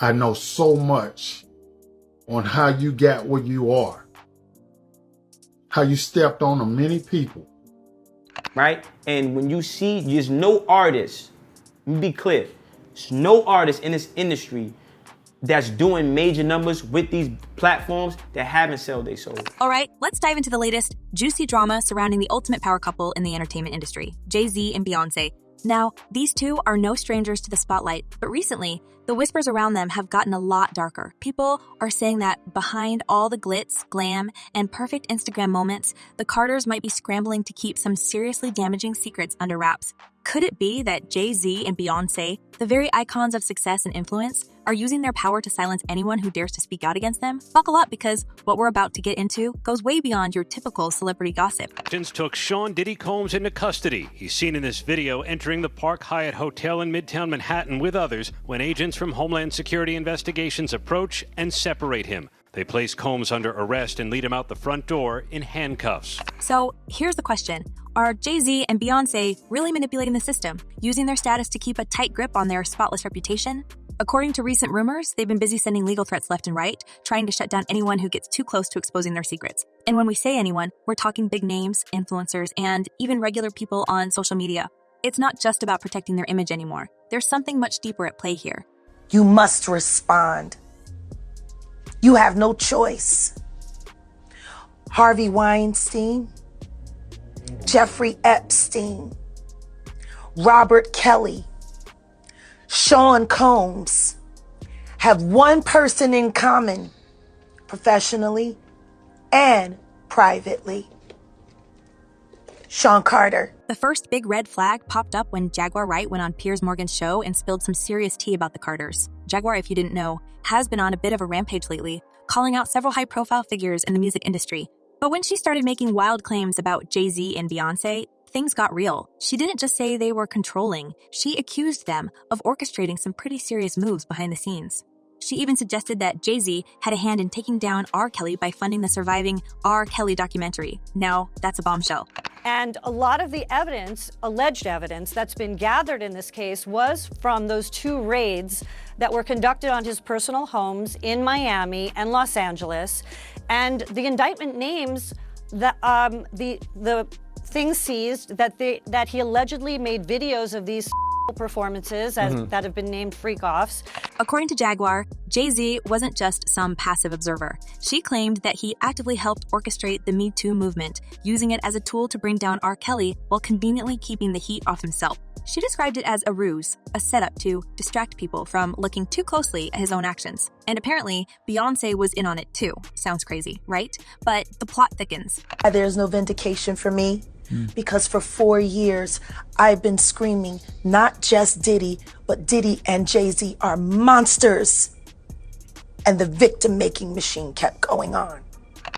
I know so much on how you got where you are, how you stepped on many people. Right? And when you see, there's no artist, let me be clear, there's no artist in this industry that's doing major numbers with these platforms that haven't sold their soul. All right, let's dive into the latest juicy drama surrounding the ultimate power couple in the entertainment industry, Z and Beyoncé. Now, these two are no strangers to the spotlight, but recently, the whispers around them have gotten a lot darker. People are saying that behind all the glitz, glam, and perfect Instagram moments, the Carters might be scrambling to keep some seriously damaging secrets under wraps. Could it be that Z and Beyoncé, the very icons of success and influence, are using their power to silence anyone who dares to speak out against them? Buckle up, because what we're about to get into goes way beyond your typical celebrity gossip. Agents took Sean Diddy Combs into custody. He's seen in this video entering the Park Hyatt Hotel in Midtown Manhattan with others when agents from Homeland Security Investigations approach and separate him. They place Combs under arrest and lead him out the front door in handcuffs. So here's the question. Are Z and Beyoncé really manipulating the system, using their status to keep a tight grip on their spotless reputation? According to recent rumors, they've been busy sending legal threats left and right, trying to shut down anyone who gets too close to exposing their secrets. And when we say anyone, we're talking big names, influencers, and even regular people on social media. It's not just about protecting their image anymore. There's something much deeper at play here. You must respond. You have no choice. Harvey Weinstein, Jeffrey Epstein, Robert Kelly, Sean Combs have one person in common, professionally and privately. Sean Carter. The first big red flag popped up when Jaguar Wright went on Piers Morgan's show and spilled some serious tea about the Carters. Jaguar, if you didn't know, has been on a bit of a rampage lately, calling out several high-profile figures in the music industry. But when she started making wild claims about Z and Beyoncé, things got real. She didn't just say they were controlling. She accused them of orchestrating some pretty serious moves behind the scenes. She even suggested that Z had a hand in taking down R. Kelly by funding the surviving R. Kelly documentary. Now, that's a bombshell. And a lot of the evidence, alleged evidence, that's been gathered in this case was from those two raids that were conducted on his personal homes in Miami and Los Angeles. And the indictment names the things seized that he allegedly made videos of these performances that have been named freak-offs. According to Jaguar, Z wasn't just some passive observer. She claimed that he actively helped orchestrate the Me Too movement, using it as a tool to bring down R. Kelly while conveniently keeping the heat off himself. She described it as a ruse, a setup to distract people from looking too closely at his own actions. And apparently, Beyoncé was in on it too. Sounds crazy, right? But the plot thickens. There's no vindication for me. Because for 4 years, I've been screaming, not just Diddy, but Diddy and Z are monsters. And the victim-making machine kept going on.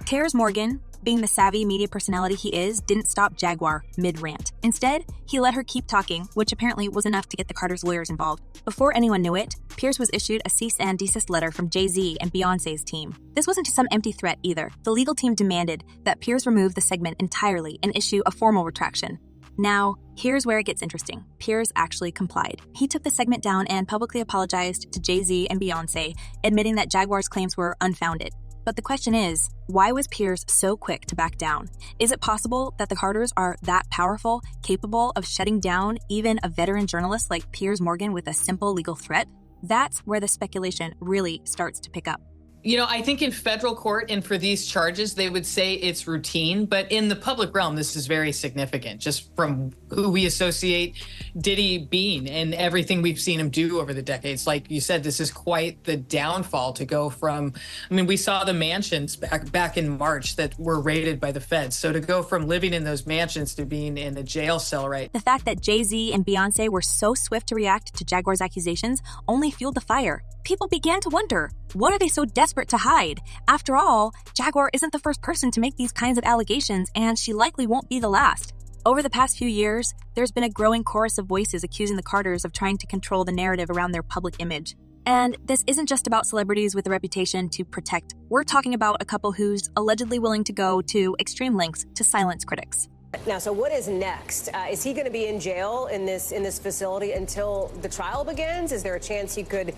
Piers Morgan, being the savvy media personality he is, didn't stop Jaguar mid-rant. Instead, he let her keep talking, which apparently was enough to get the Carters' lawyers involved. Before anyone knew it, Piers was issued a cease and desist letter from Z and Beyoncé's team. This wasn't just some empty threat either. The legal team demanded that Piers remove the segment entirely and issue a formal retraction. Now, here's where it gets interesting. Piers actually complied. He took the segment down and publicly apologized to Z and Beyoncé, admitting that Jaguar's claims were unfounded. But the question is, why was Piers so quick to back down? Is it possible that the Carters are that powerful, capable of shutting down even a veteran journalist like Piers Morgan with a simple legal threat? That's where the speculation really starts to pick up. You know, I think in federal court and for these charges, they would say it's routine, but in the public realm, this is very significant, just from who we associate Diddy being and everything we've seen him do over the decades. Like you said, this is quite the downfall to go from, I mean, we saw the mansions back in March that were raided by the feds. So to go from living in those mansions to being in a jail cell, right? The fact that Z and Beyoncé were so swift to react to Jaguar's accusations only fueled the fire. People began to wonder, what are they so desperate to hide? After all, Jaguar isn't the first person to make these kinds of allegations, and she likely won't be the last. Over the past few years, there's been a growing chorus of voices accusing the Carters of trying to control the narrative around their public image. And this isn't just about celebrities with a reputation to protect. We're talking about a couple who's allegedly willing to go to extreme lengths to silence critics. Now, so what is next? Is he going to be in jail in this facility until the trial begins? Is there a chance he could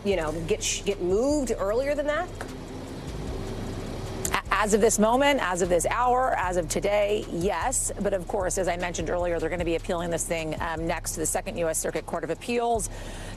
get moved earlier than that? As of this moment, as of this hour, as of today, yes. But of course, as I mentioned earlier, they're going to be appealing this thing next to the Second U.S. Circuit Court of Appeals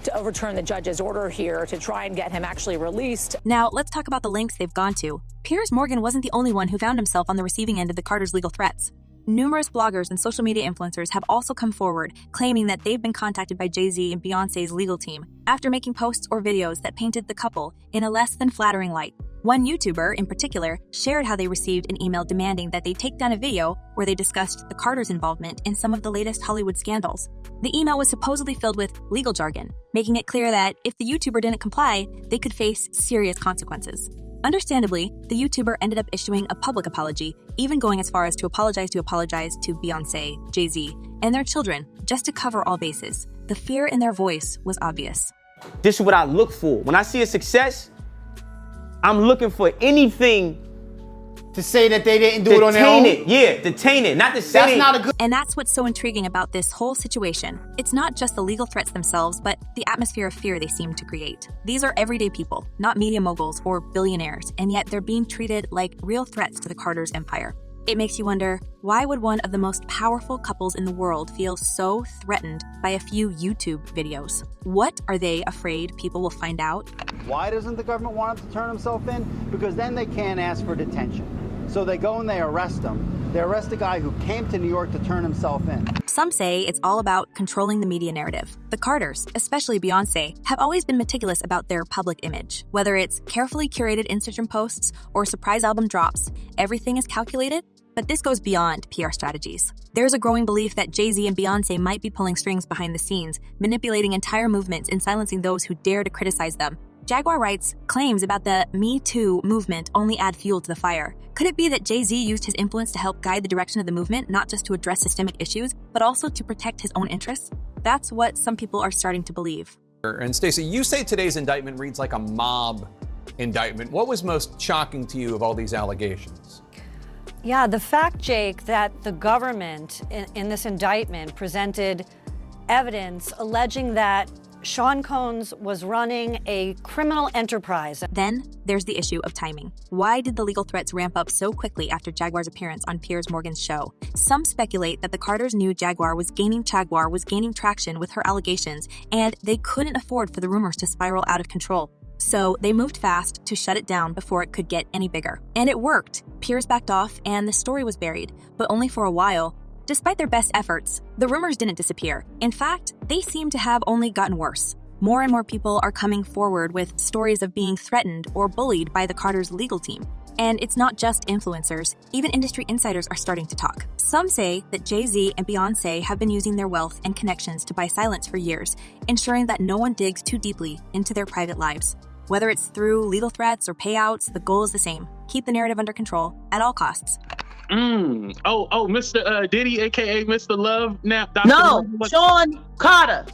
to overturn the judge's order here to try and get him actually released. Now, let's talk about the lengths they've gone to. Piers Morgan wasn't the only one who found himself on the receiving end of the Carters' legal threats. Numerous bloggers and social media influencers have also come forward, claiming that they've been contacted by Jay-Z and Beyoncé's legal team after making posts or videos that painted the couple in a less than flattering light. One YouTuber, in particular, shared how they received an email demanding that they take down a video where they discussed the Carters' involvement in some of the latest Hollywood scandals. The email was supposedly filled with legal jargon, making it clear that if the YouTuber didn't comply, they could face serious consequences. Understandably, the YouTuber ended up issuing a public apology, even going as far as to apologize to Beyoncé, Jay-Z, and their children, just to cover all bases. The fear in their voice was obvious. This is what I look for. When I see a success, I'm looking for anything to say that they didn't do it on their own? Detain it. Not to say that's not a good. And that's what's so intriguing about this whole situation. It's not just the legal threats themselves, but the atmosphere of fear they seem to create. These are everyday people, not media moguls or billionaires, and yet they're being treated like real threats to the Carters' empire. It makes you wonder, why would one of the most powerful couples in the world feel so threatened by a few YouTube videos? What are they afraid people will find out? Why doesn't the government want him to turn himself in? Because then they can't ask for detention. So they go and they arrest him. They arrest a guy who came to New York to turn himself in. Some say it's all about controlling the media narrative. The Carters, especially Beyoncé, have always been meticulous about their public image. Whether it's carefully curated Instagram posts or surprise album drops, everything is calculated. But this goes beyond PR strategies. There's a growing belief that Jay-Z and Beyoncé might be pulling strings behind the scenes, manipulating entire movements and silencing those who dare to criticize them. Jaguar writes, claims about the Me Too movement only add fuel to the fire. Could it be that Jay-Z used his influence to help guide the direction of the movement, not just to address systemic issues, but also to protect his own interests? That's what some people are starting to believe. And Stacey, you say today's indictment reads like a mob indictment. What was most shocking to you of all these allegations? Yeah, the fact, Jake, that the government in this indictment presented evidence alleging that Sean Combs was running a criminal enterprise. Then there's the issue of timing. Why did the legal threats ramp up so quickly after Jaguar's appearance on Piers Morgan's show? Some speculate that the Carters knew Jaguar was gaining traction with her allegations, and they couldn't afford for the rumors to spiral out of control. So they moved fast to shut it down before it could get any bigger. And it worked. Piers backed off and the story was buried, but only for a while. Despite their best efforts, the rumors didn't disappear. In fact, they seem to have only gotten worse. More and more people are coming forward with stories of being threatened or bullied by the Carters' legal team. And it's not just influencers, even industry insiders are starting to talk. Some say that Jay-Z and Beyoncé have been using their wealth and connections to buy silence for years, ensuring that no one digs too deeply into their private lives. Whether it's through legal threats or payouts, the goal is the same. Keep the narrative under control at all costs. Mr. Diddy, aka Mr. Love. Now, Dr. No, Sean Carter.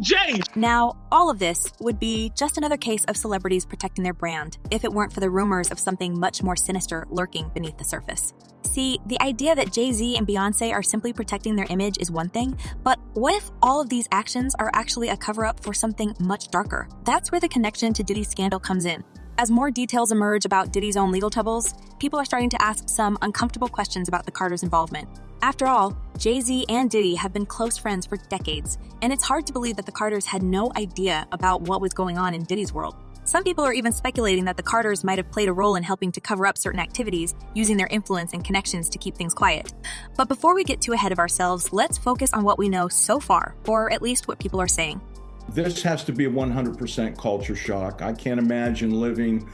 Jay. Now, all of this would be just another case of celebrities protecting their brand if it weren't for the rumors of something much more sinister lurking beneath the surface. See, the idea that Jay-Z and Beyoncé are simply protecting their image is one thing, but what if all of these actions are actually a cover-up for something much darker? That's where the connection to Diddy's scandal comes in. As more details emerge about Diddy's own legal troubles, people are starting to ask some uncomfortable questions about the Carters' involvement. After all, Jay-Z and Diddy have been close friends for decades, and it's hard to believe that the Carters had no idea about what was going on in Diddy's world. Some people are even speculating that the Carters might have played a role in helping to cover up certain activities, using their influence and connections to keep things quiet. But before we get too ahead of ourselves, let's focus on what we know so far, or at least what people are saying. This has to be a 100% culture shock. I can't imagine living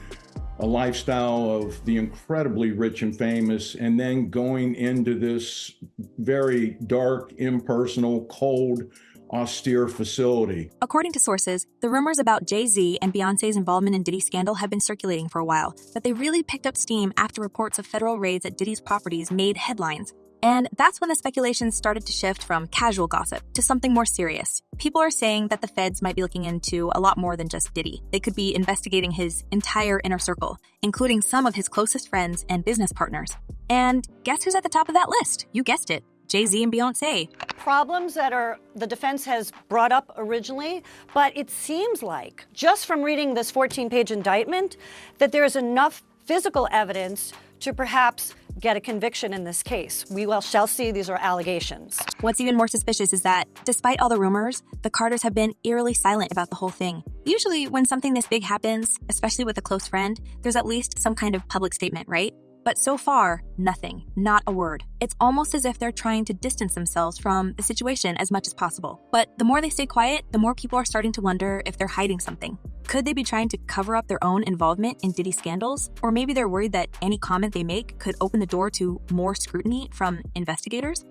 a lifestyle of the incredibly rich and famous and then going into this very dark, impersonal, cold, austere facility. According to sources, the rumors about Jay-Z and Beyoncé's involvement in Diddy's scandal have been circulating for a while, but they really picked up steam after reports of federal raids at Diddy's properties made headlines. And that's when the speculation started to shift from casual gossip to something more serious. People are saying that the feds might be looking into a lot more than just Diddy. They could be investigating his entire inner circle, including some of his closest friends and business partners. And guess who's at the top of that list? You guessed it, Jay-Z and Beyoncé. Problems that the defense has brought up originally, but it seems like, just from reading this 14-page indictment, that there is enough physical evidence to perhaps get a conviction in this case. We shall see. These are allegations. What's even more suspicious is that, despite all the rumors, the Carters have been eerily silent about the whole thing. Usually, when something this big happens, especially with a close friend, there's at least some kind of public statement, right? But so far, nothing, not a word. It's almost as if they're trying to distance themselves from the situation as much as possible. But the more they stay quiet, the more people are starting to wonder if they're hiding something. Could they be trying to cover up their own involvement in Diddy scandals? Or maybe they're worried that any comment they make could open the door to more scrutiny from investigators?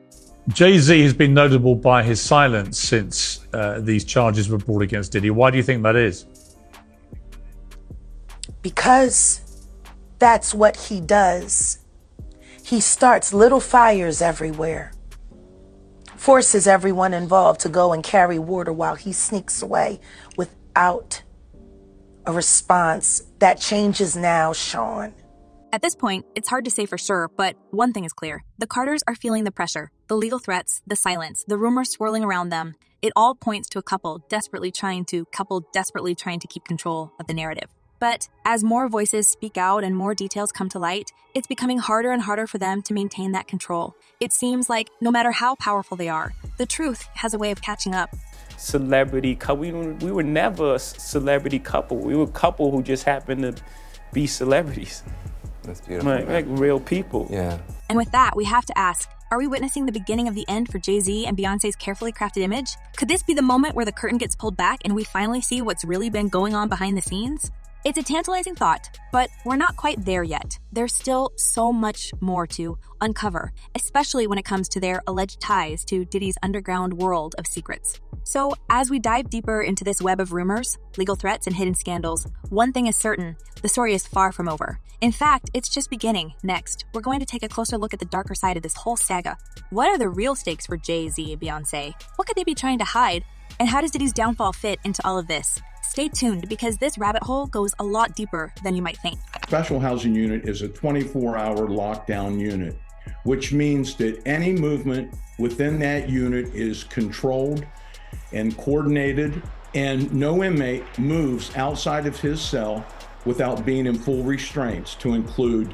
Jay-Z has been notable by his silence since these charges were brought against Diddy. Why do you think that is? Because that's what he does. He starts little fires everywhere, forces everyone involved to go and carry water while he sneaks away without a response. That changes now, Sean. At this point, it's hard to say for sure, but one thing is clear. The Carters are feeling the pressure, the legal threats, the silence, the rumors swirling around them. It all points to a couple desperately trying to keep control of the narrative. But as more voices speak out and more details come to light, it's becoming harder and harder for them to maintain that control. It seems like no matter how powerful they are, the truth has a way of catching up. Celebrity couple. We were never a celebrity couple. We were a couple who just happened to be celebrities. That's beautiful. Like real people. Yeah. And with that, we have to ask, are we witnessing the beginning of the end for Jay-Z and Beyonce's carefully crafted image? Could this be the moment where the curtain gets pulled back and we finally see what's really been going on behind the scenes? It's a tantalizing thought, but we're not quite there yet. There's still so much more to uncover, especially when it comes to their alleged ties to Diddy's underground world of secrets. So, as we dive deeper into this web of rumors, legal threats, and hidden scandals, one thing is certain, the story is far from over. In fact, it's just beginning. Next, we're going to take a closer look at the darker side of this whole saga. What are the real stakes for Jay-Z and Beyoncé? What could they be trying to hide? And how does Diddy's downfall fit into all of this? Stay tuned, because this rabbit hole goes a lot deeper than you might think. Special housing unit is a 24-hour lockdown unit, which means that any movement within that unit is controlled and coordinated, and no inmate moves outside of his cell without being in full restraints, to include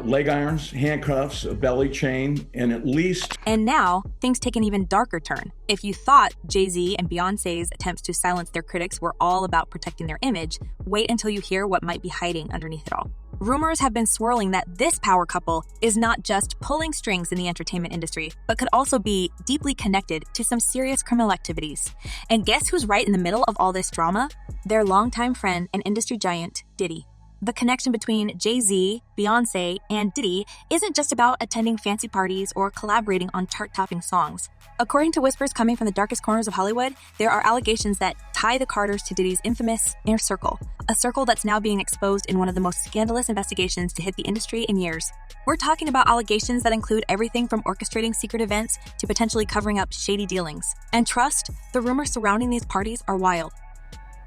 leg irons, handcuffs, a belly chain, and at least... And now, things take an even darker turn. If you thought Jay-Z and Beyonce's attempts to silence their critics were all about protecting their image, wait until you hear what might be hiding underneath it all. Rumors have been swirling that this power couple is not just pulling strings in the entertainment industry, but could also be deeply connected to some serious criminal activities. And guess who's right in the middle of all this drama? Their longtime friend and industry giant, Diddy. The connection between Jay-Z, Beyonce, and Diddy isn't just about attending fancy parties or collaborating on chart-topping songs. According to whispers coming from the darkest corners of Hollywood, there are allegations that tie the Carters to Diddy's infamous Inner Circle, a circle that's now being exposed in one of the most scandalous investigations to hit the industry in years. We're talking about allegations that include everything from orchestrating secret events to potentially covering up shady dealings. And trust, the rumors surrounding these parties are wild.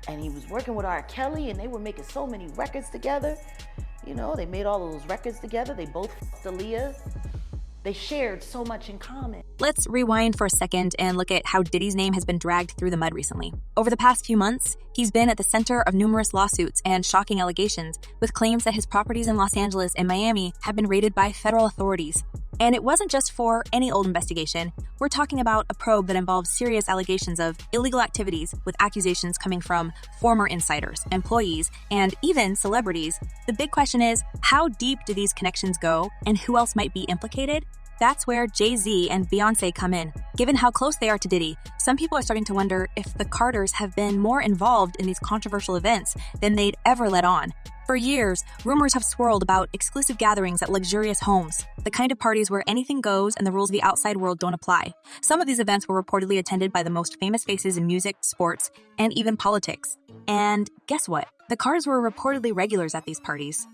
And he was working with R. Kelly, and they were making so many records together. You know, they made all of those records together. They both fucked Aaliyah. They shared so much in common. Let's rewind for a second and look at how Diddy's name has been dragged through the mud recently. Over the past few months, he's been at the center of numerous lawsuits and shocking allegations, with claims that his properties in Los Angeles and Miami have been raided by federal authorities. And it wasn't just for any old investigation. We're talking about a probe that involves serious allegations of illegal activities, with accusations coming from former insiders, employees, and even celebrities. The big question is, how deep do these connections go, and who else might be implicated? That's where Jay-Z and Beyoncé come in. Given how close they are to Diddy, some people are starting to wonder if the Carters have been more involved in these controversial events than they'd ever let on. For years, rumors have swirled about exclusive gatherings at luxurious homes, the kind of parties where anything goes and the rules of the outside world don't apply. Some of these events were reportedly attended by the most famous faces in music, sports, and even politics. And guess what? The Carters were reportedly regulars at these parties.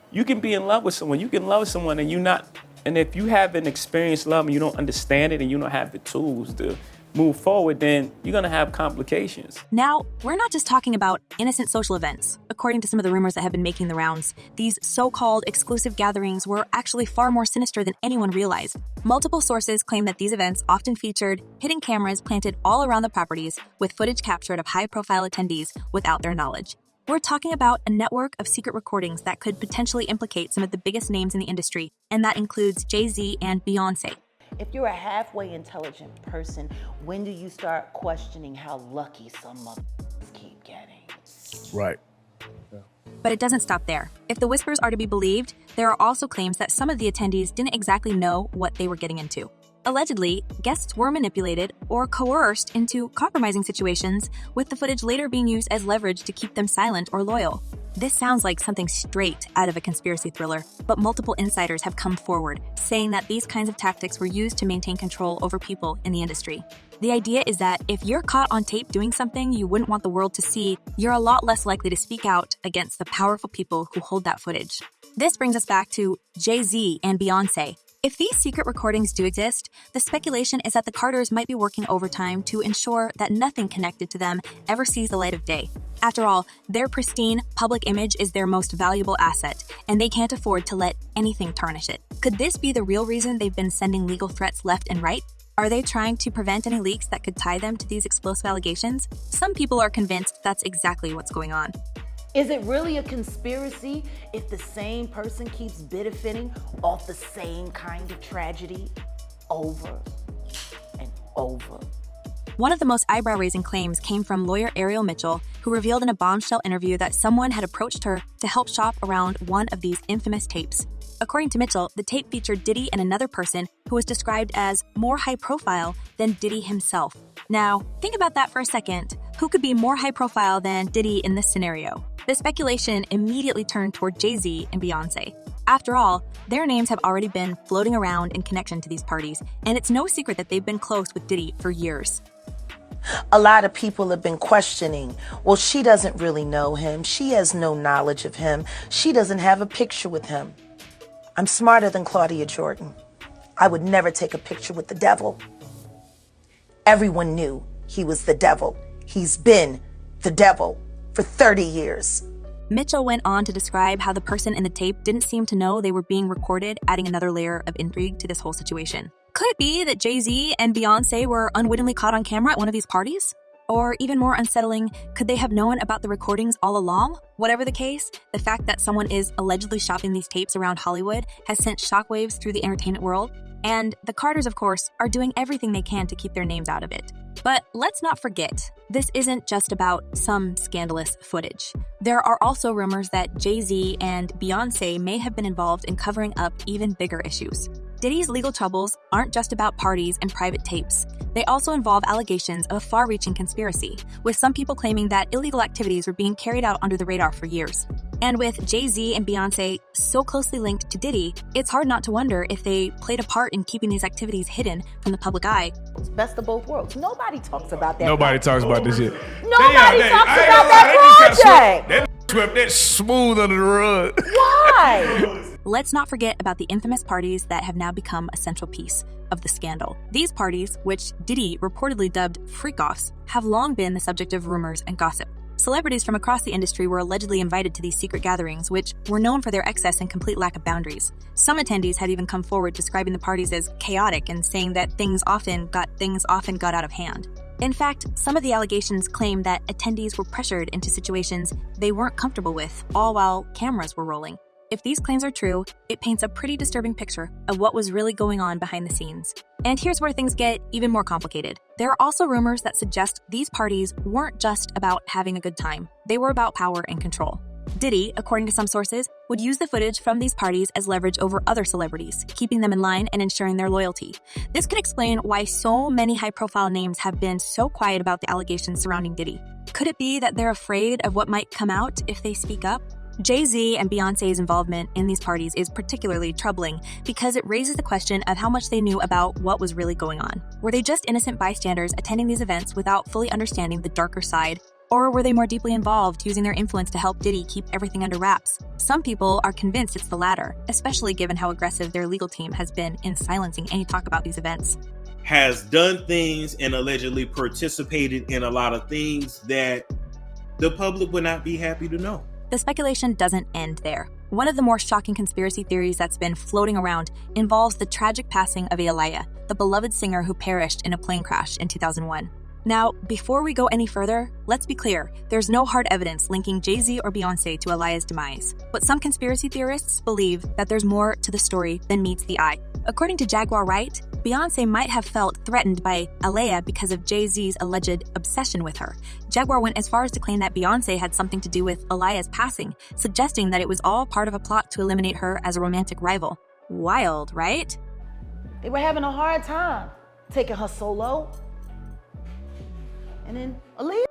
You can be in love with someone. You can love someone and you're not. And if you haven't experienced love and you don't understand it and you don't have the tools to move forward, then you're going to have complications. Now, we're not just talking about innocent social events. According to some of the rumors that have been making the rounds, these so-called exclusive gatherings were actually far more sinister than anyone realized. Multiple sources claim that these events often featured hidden cameras planted all around the properties with footage captured of high-profile attendees without their knowledge. We're talking about a network of secret recordings that could potentially implicate some of the biggest names in the industry, and that includes Jay-Z and Beyoncé. If you're a halfway intelligent person, when do you start questioning how lucky some motherfuckers keep getting? Right. But it doesn't stop there. If the whispers are to be believed, there are also claims that some of the attendees didn't exactly know what they were getting into. Allegedly, guests were manipulated or coerced into compromising situations, with the footage later being used as leverage to keep them silent or loyal. This sounds like something straight out of a conspiracy thriller, but multiple insiders have come forward, saying that these kinds of tactics were used to maintain control over people in the industry. The idea is that if you're caught on tape doing something you wouldn't want the world to see, you're a lot less likely to speak out against the powerful people who hold that footage. This brings us back to Jay-Z and Beyoncé. If these secret recordings do exist, the speculation is that the Carters might be working overtime to ensure that nothing connected to them ever sees the light of day. After all, their pristine public image is their most valuable asset, and they can't afford to let anything tarnish it. Could this be the real reason they've been sending legal threats left and right? Are they trying to prevent any leaks that could tie them to these explosive allegations? Some people are convinced that's exactly what's going on. Is it really a conspiracy if the same person keeps benefiting off the same kind of tragedy over and over? One of the most eyebrow-raising claims came from lawyer Ariel Mitchell, who revealed in a bombshell interview that someone had approached her to help shop around one of these infamous tapes. According to Mitchell, the tape featured Diddy and another person who was described as more high-profile than Diddy himself. Now, think about that for a second. Who could be more high-profile than Diddy in this scenario? The speculation immediately turned toward Jay-Z and Beyoncé. After all, their names have already been floating around in connection to these parties, and it's no secret that they've been close with Diddy for years. A lot of people have been questioning, well, she doesn't really know him. She has no knowledge of him. She doesn't have a picture with him. I'm smarter than Claudia Jordan. I would never take a picture with the devil. Everyone knew he was the devil. He's been the devil for 30 years. Mitchell went on to describe how the person in the tape didn't seem to know they were being recorded, adding another layer of intrigue to this whole situation. Could it be that Jay-Z and Beyoncé were unwittingly caught on camera at one of these parties? Or even more unsettling, could they have known about the recordings all along? Whatever the case, the fact that someone is allegedly shopping these tapes around Hollywood has sent shockwaves through the entertainment world, and the Carters, of course, are doing everything they can to keep their names out of it. But let's not forget, this isn't just about some scandalous footage. There are also rumors that Jay-Z and Beyoncé may have been involved in covering up even bigger issues. Diddy's legal troubles aren't just about parties and private tapes. They also involve allegations of a far-reaching conspiracy, with some people claiming that illegal activities were being carried out under the radar for years. And with Jay-Z and Beyoncé so closely linked to Diddy, it's hard not to wonder if they played a part in keeping these activities hidden from the public eye. It's best of both worlds. Nobody talks about that. Nobody talks about this shit. Nobody talks about that project. That swept that smooth under the rug. Why? Let's not forget about the infamous parties that have now become a central piece of the scandal. These parties, which Diddy reportedly dubbed freak-offs, have long been the subject of rumors and gossip. Celebrities from across the industry were allegedly invited to these secret gatherings, which were known for their excess and complete lack of boundaries. Some attendees had even come forward describing the parties as chaotic and saying that things often got out of hand. In fact, some of the allegations claim that attendees were pressured into situations they weren't comfortable with, all while cameras were rolling. If these claims are true, it paints a pretty disturbing picture of what was really going on behind the scenes. And here's where things get even more complicated. There are also rumors that suggest these parties weren't just about having a good time. They were about power and control. Diddy, according to some sources, would use the footage from these parties as leverage over other celebrities, keeping them in line and ensuring their loyalty. This could explain why so many high-profile names have been so quiet about the allegations surrounding Diddy. Could it be that they're afraid of what might come out if they speak up? Jay-Z and Beyoncé's involvement in these parties is particularly troubling because it raises the question of how much they knew about what was really going on. Were they just innocent bystanders attending these events without fully understanding the darker side? Or were they more deeply involved, using their influence to help Diddy keep everything under wraps? Some people are convinced it's the latter, especially given how aggressive their legal team has been in silencing any talk about these events. has done things and allegedly participated in a lot of things that the public would not be happy to know. The speculation doesn't end there. One of the more shocking conspiracy theories that's been floating around involves the tragic passing of Aaliyah, the beloved singer who perished in a plane crash in 2001. Now, before we go any further, let's be clear, there's no hard evidence linking Jay-Z or Beyonce to Aaliyah's demise. But some conspiracy theorists believe that there's more to the story than meets the eye. According to Jaguar Wright, Beyonce might have felt threatened by Aaliyah because of Jay-Z's alleged obsession with her. Jaguar went as far as to claim that Beyonce had something to do with Aaliyah's passing, suggesting that it was all part of a plot to eliminate her as a romantic rival. Wild, right? They were having a hard time taking her solo. And then Aaliyah.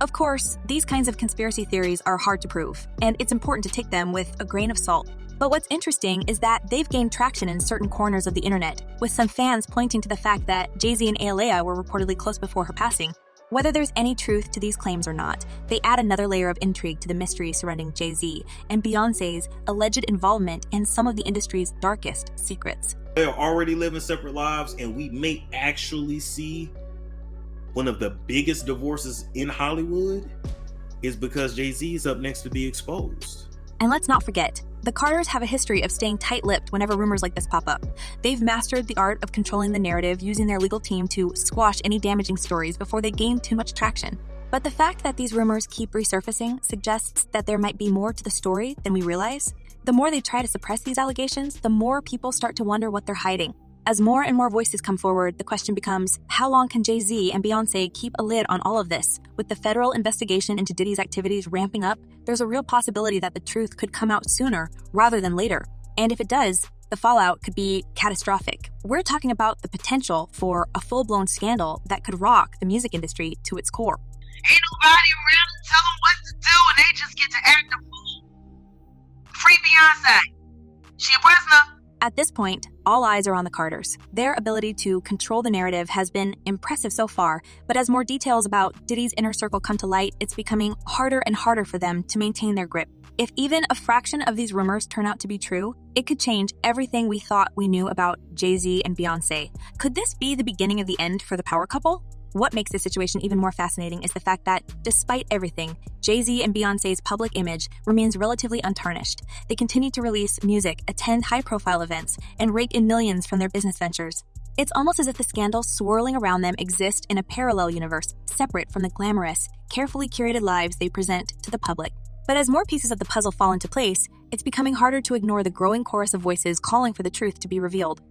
Of course, these kinds of conspiracy theories are hard to prove, and it's important to take them with a grain of salt. But what's interesting is that they've gained traction in certain corners of the internet, with some fans pointing to the fact that Jay-Z and Aaliyah were reportedly close before her passing. Whether there's any truth to these claims or not, they add another layer of intrigue to the mystery surrounding Jay-Z and Beyonce's alleged involvement in some of the industry's darkest secrets. They're already living separate lives, and we may actually see one of the biggest divorces in Hollywood is because Jay-Z is up next to be exposed. And let's not forget, the Carters have a history of staying tight-lipped whenever rumors like this pop up. They've mastered the art of controlling the narrative, using their legal team to squash any damaging stories before they gain too much traction. But the fact that these rumors keep resurfacing suggests that there might be more to the story than we realize. The more they try to suppress these allegations, the more people start to wonder what they're hiding. As more and more voices come forward, the question becomes, how long can Jay-Z and Beyonce keep a lid on all of this? With the federal investigation into Diddy's activities ramping up, there's a real possibility that the truth could come out sooner rather than later. And if it does, the fallout could be catastrophic. We're talking about the potential for a full-blown scandal that could rock the music industry to its core. Ain't nobody around to tell them what to do, and they just get to act a fool. Free Beyonce. She a prisoner. At this point, all eyes are on the Carters. Their ability to control the narrative has been impressive so far, but as more details about Diddy's inner circle come to light, it's becoming harder and harder for them to maintain their grip. If even a fraction of these rumors turn out to be true, it could change everything we thought we knew about Jay-Z and Beyonce. Could this be the beginning of the end for the power couple? What makes this situation even more fascinating is the fact that, despite everything, Jay-Z and Beyonce's public image remains relatively untarnished. They continue to release music, attend high-profile events, and rake in millions from their business ventures. It's almost as if the scandals swirling around them exist in a parallel universe, separate from the glamorous, carefully curated lives they present to the public. But as more pieces of the puzzle fall into place, it's becoming harder to ignore the growing chorus of voices calling for the truth to be revealed.